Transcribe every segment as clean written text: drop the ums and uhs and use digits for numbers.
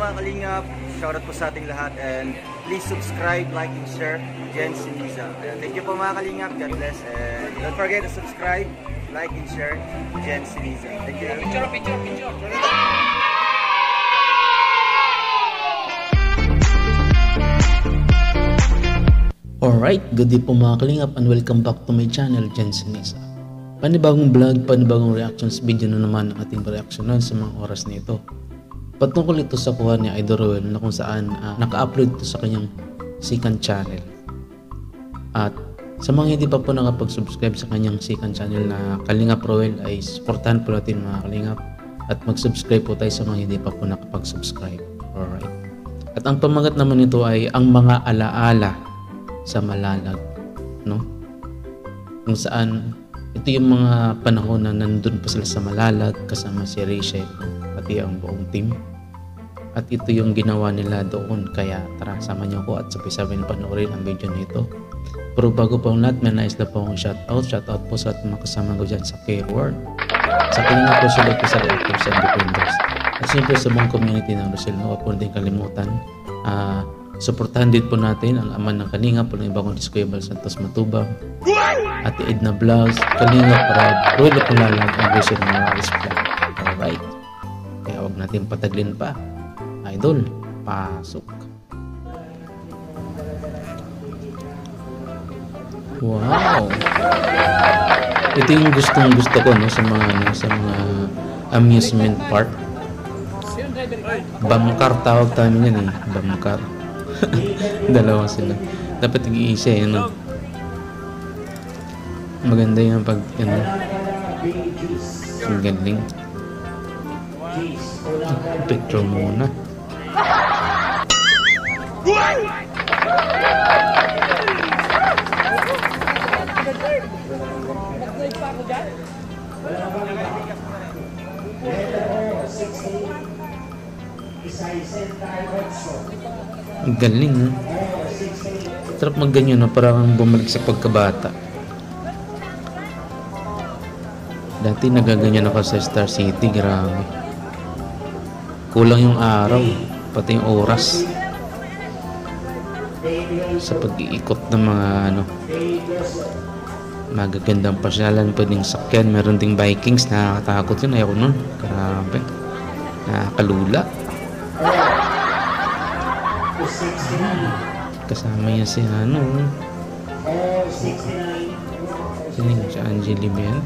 mga kalingap, shoutout po sa ating lahat, and please subscribe, like, and share Jen Siniza. Thank you po mga kalingap, God bless, and don't forget to subscribe, like, and share Jen Siniza. Thank you. Picture. Alright, good day po mga kalingap and welcome back to my channel, Jen Siniza. Panibagong vlog, panibagong reactions video na naman ang ating reaksyonan sa mga oras na ito. Patungkol ito sa kuha ni Idol Roel na kung saan naka-upload ito sa kanyang second channel. At sa mga hindi pa po nakapag-subscribe sa kanyang second channel na Kalingap Roel ay supportahan po natin mga kalingap at mag-subscribe po tayo sa mga hindi pa po nakapag-subscribe. Alright. At ang pamagat naman nito ay ang mga alaala sa Malalag, no? Kung saan ito yung mga panahon na nandun pa sila sa Malalag kasama si Rachel, pati ang buong team. At ito yung ginawa nila doon, kaya tara sama niyo ko at sabay-sabay na panoorin ang video na ito. Pero bago po ang lahat, may nais na po akong shoutout po sa mga kasama ko dyan sa K-World, sa Kalingap po sila po sa Reactors and Defenders, at siyempre sa buong community ng Rosel. Huwag po natin kalimutan, suportahan din po natin ang ama ng Kalingap po ng ibang Kuya Bal Santos Matubang, Ate Edna Vlogs, Kalingap Parad, Roel Pulalag, and Rachel Morales Vlog. Alright, kaya huwag natin pataglin pa. Idol, pasok. Wow, ito yung gustong gusto ko, no, sa mga amusement park. Bamkar tawag tayo yan eh, Bamkar. Dalawa sila. Dapat nag-iisa eh, no? Maganda yung pag, ano, ang galing. Picture muna. Ang galing, no? Sarap magganyan, no? Parang bumalik sa pagkabata. Dati nagaganyan ako sa Star City, grabe. Kulang yung araw, pati yung oras sa pag-iikot ng mga ano, magagandang pasyalan, pwedeng sakyan. Meron ding Vikings, nakakatakot yun, ayoko nun, grabe, nakakalula. Kasama niya si ano, sino si Angeli ba yan?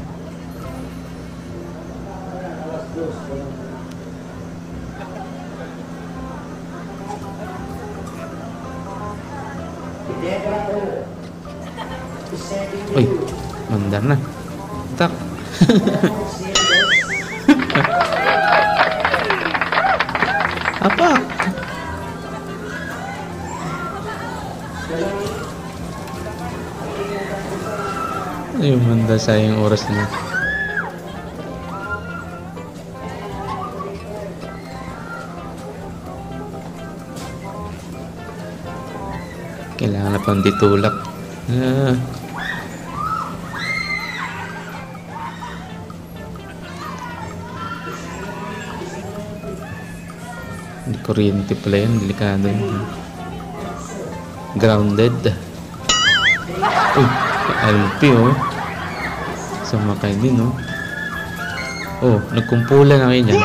Uy, mandar na. Tak. Apa? Ay, manda, sayang oras na. Kailangan na pang ditulak. Hindi kuryente pala yan, delikado yun. Grounded. Uy, LP oh. Sumakay din oh. Oh, nagkumpulan na kayo dyan.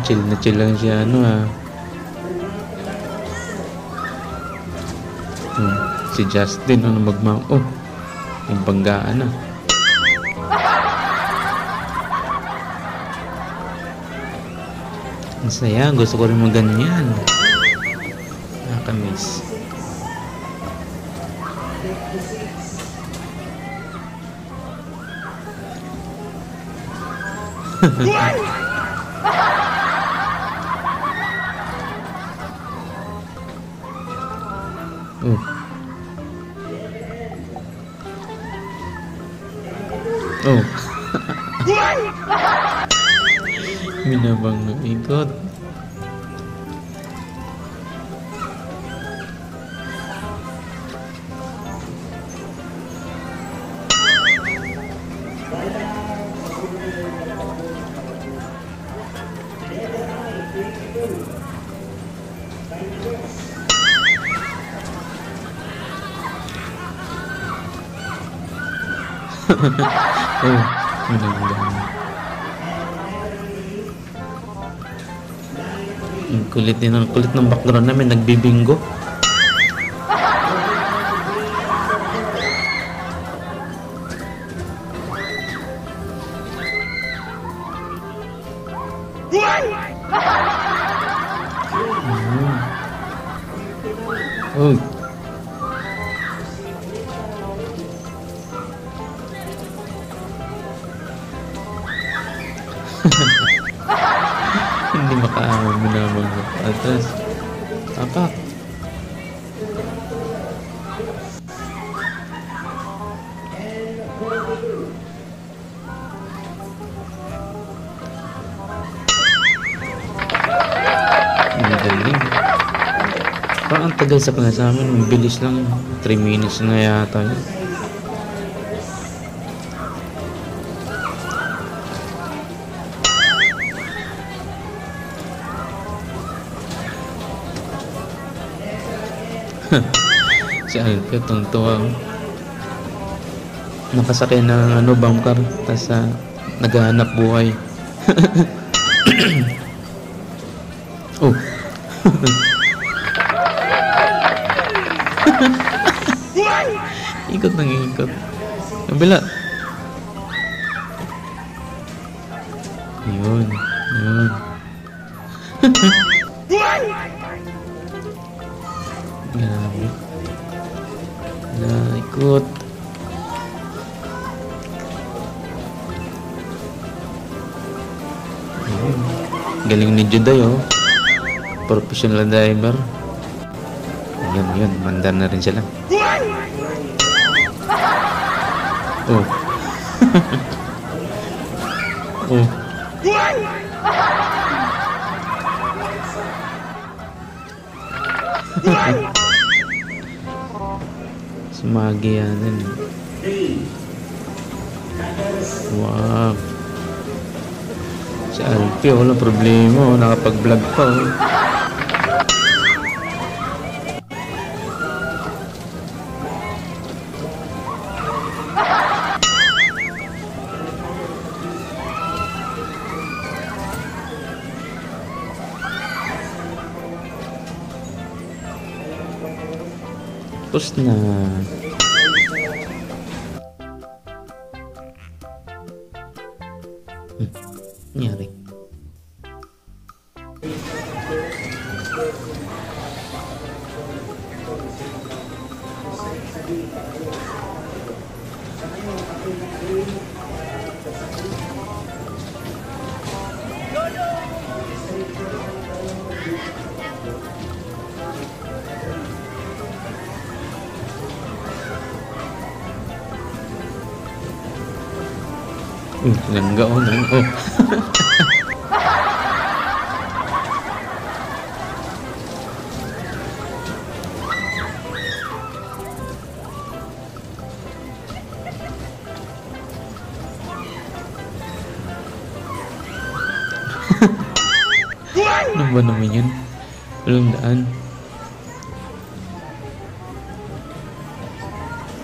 Chill na chill lang siya, ano ah. Si Justin, ano oh, yung banggaan na. Ang saya, gusto ko rin maganyan. Nakakamiss. Oh. Minabang na ikot. Oh, maganda. Ang kulit din, ang kulit ng background namin, nagbibingo. Uy. Hindi makaahon mo naman atas. Apak. Ang galing. Parang ang tagal sa pala sa amin. Ang bilis lang. 3 minutes na yata yun. Si Alfie, tungtuwa. Nakasakay ng bumper. Tapos naghahanap buhay. Oh. Ikot ng ikot. Kabila. Yun. Yun. Grabe. Ikot. Ayun. Galing ni Juday, oh. Professional diver. Yun. Mandar na rin sila. Oh. Oh. Sumagi yan. Wow. Si Alfie, walang problema. Nakapag-vlog pa. Tapos na. Nangyari. Langga oh. Ano ba naman yun? Walang daan.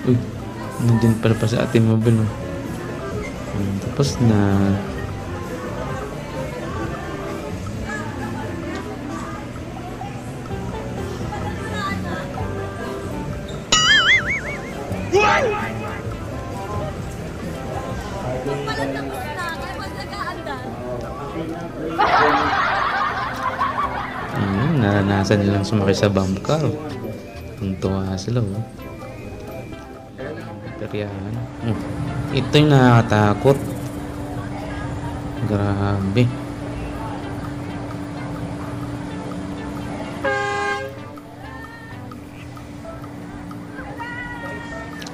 Uy, nandun pala pa sa ating mobile. Tapos na. Naranasan nilang sumakay sa bump car. Tuntua sila. Peryahan. Ito yung nakakatakot. Grabe.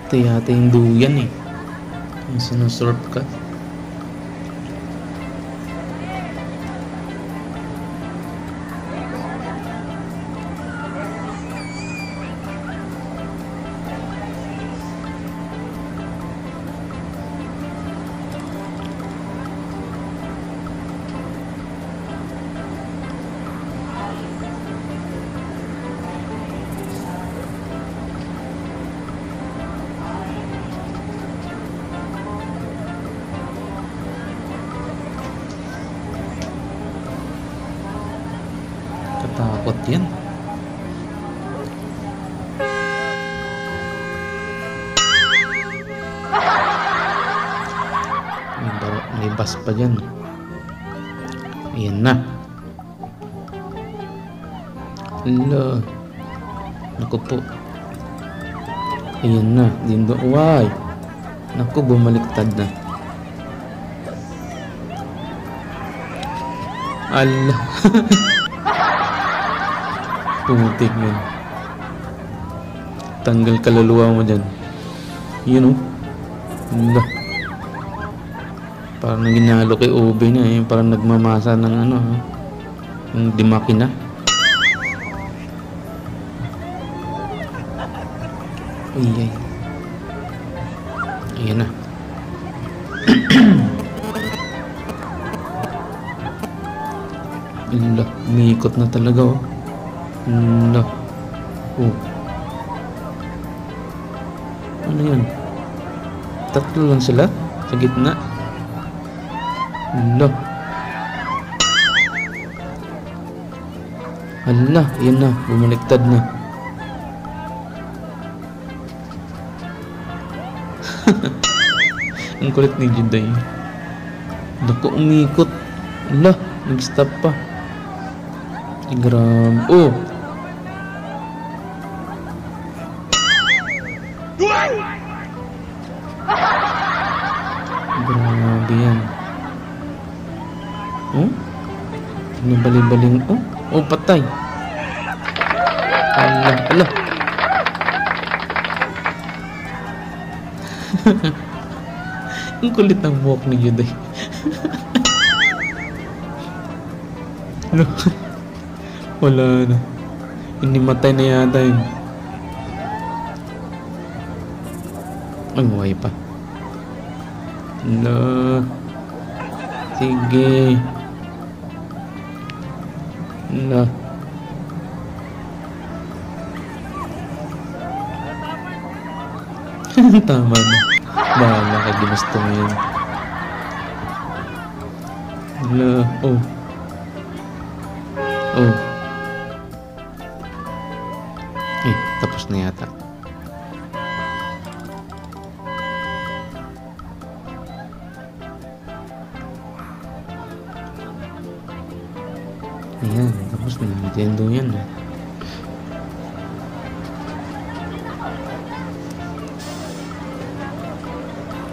Ito yata yung duyan eh. Yung sinusurf ka. yan. May bus pa dyan. Ayan na. Hala. Naku po. Ayan na. Dindo. Why? Naku, bumaliktad na. Allah. Pumutik yun. Tanggal kaluluwa mo dyan. Yun o. Allah. Parang ginalo kay Ube niya eh. Parang nagmamasa ng ano ha. Yung dimakina. Uy ay. Ayan na. Allah. Umiikot na talaga oh. Allah. Oh. Ano yan? Tatlo lang sila? Sa gitna? Allah. Allah, yan na, bumaliktad na. Ang kulit ni Juday. Naku, umikot. Allah, nag-stop pa. Ay, grabe. Oh! Grabe yan. Oh? Nabaling-baling. Oh? Oh, patay. Allah, Allah. Ang kulit ng buhok ni Juday. Wala na. Inimatay na yata yun. Ay, buhay pa. Allah. Sige. Allah. Tama na. Bahala ka, ginusto mo yun. Allah. Oh. Oh. Eh, tapos na yata. Ayan, tapos na. Nintendo yan.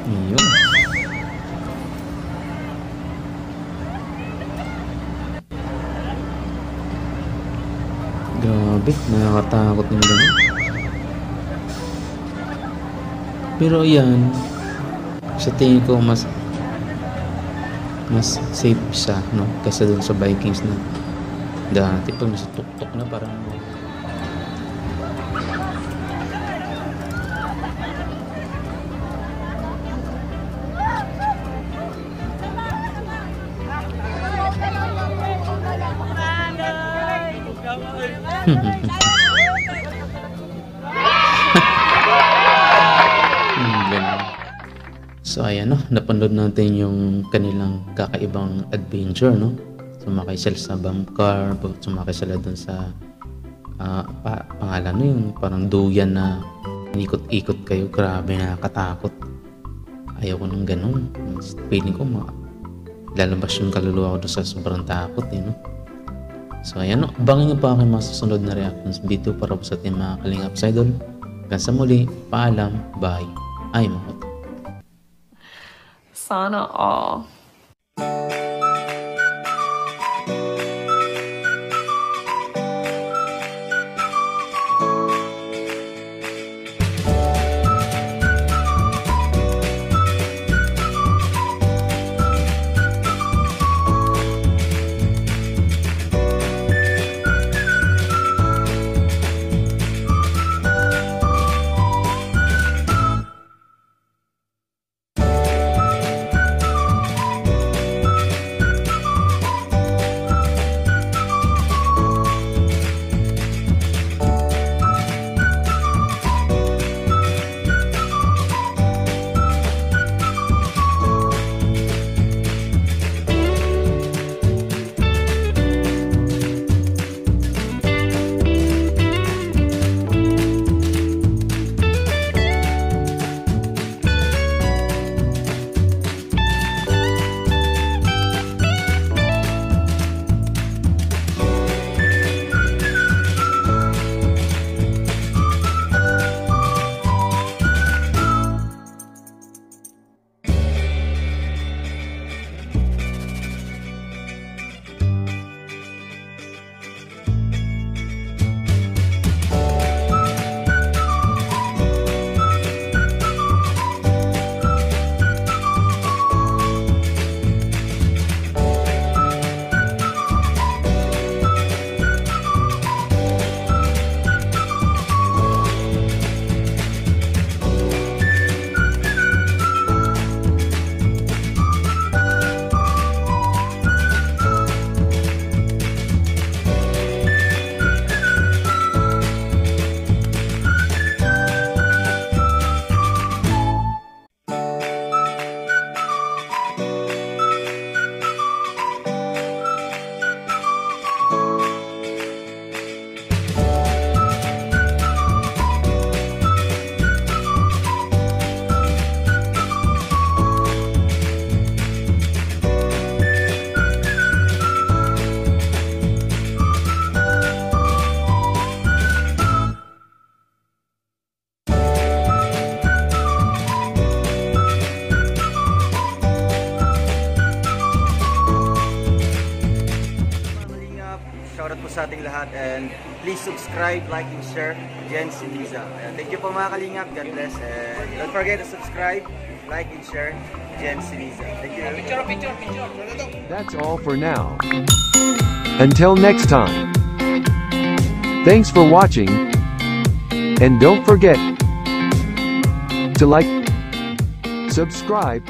Ayun. Grabe, nakakatakot ng gano'n. Pero yan, sa tingin ko mas safe siya, no? Kaysa dun sa Vikings na dati pag nasa tuktok na parang So ayan no, napanood natin yung kanilang kakaibang adventure no. Sumakay sila sa bomb car, sumakay sila dun sa pangalan no, yung parang duyan na inikot-ikot kayo. Grabe, nakakatakot. Ayaw ko ng ganun. Feeling ko lalabas yung kaluluwa ko dun sa sobrang takot eh no. So ayan no, abangan nyo pa aking mga susunod na reactions video para po sa ating mga Kalingap Idol. Hanggang sa muli, paalam, bye. Ay mga Sana all. sa ating lahat and please subscribe, like, and share Jen Siniza. Thank you po mga kalingap. God bless. And don't forget to subscribe, like, and share Jen Siniza. Thank you. That's all for now. Until next time. Thanks for watching. And don't forget to like, subscribe,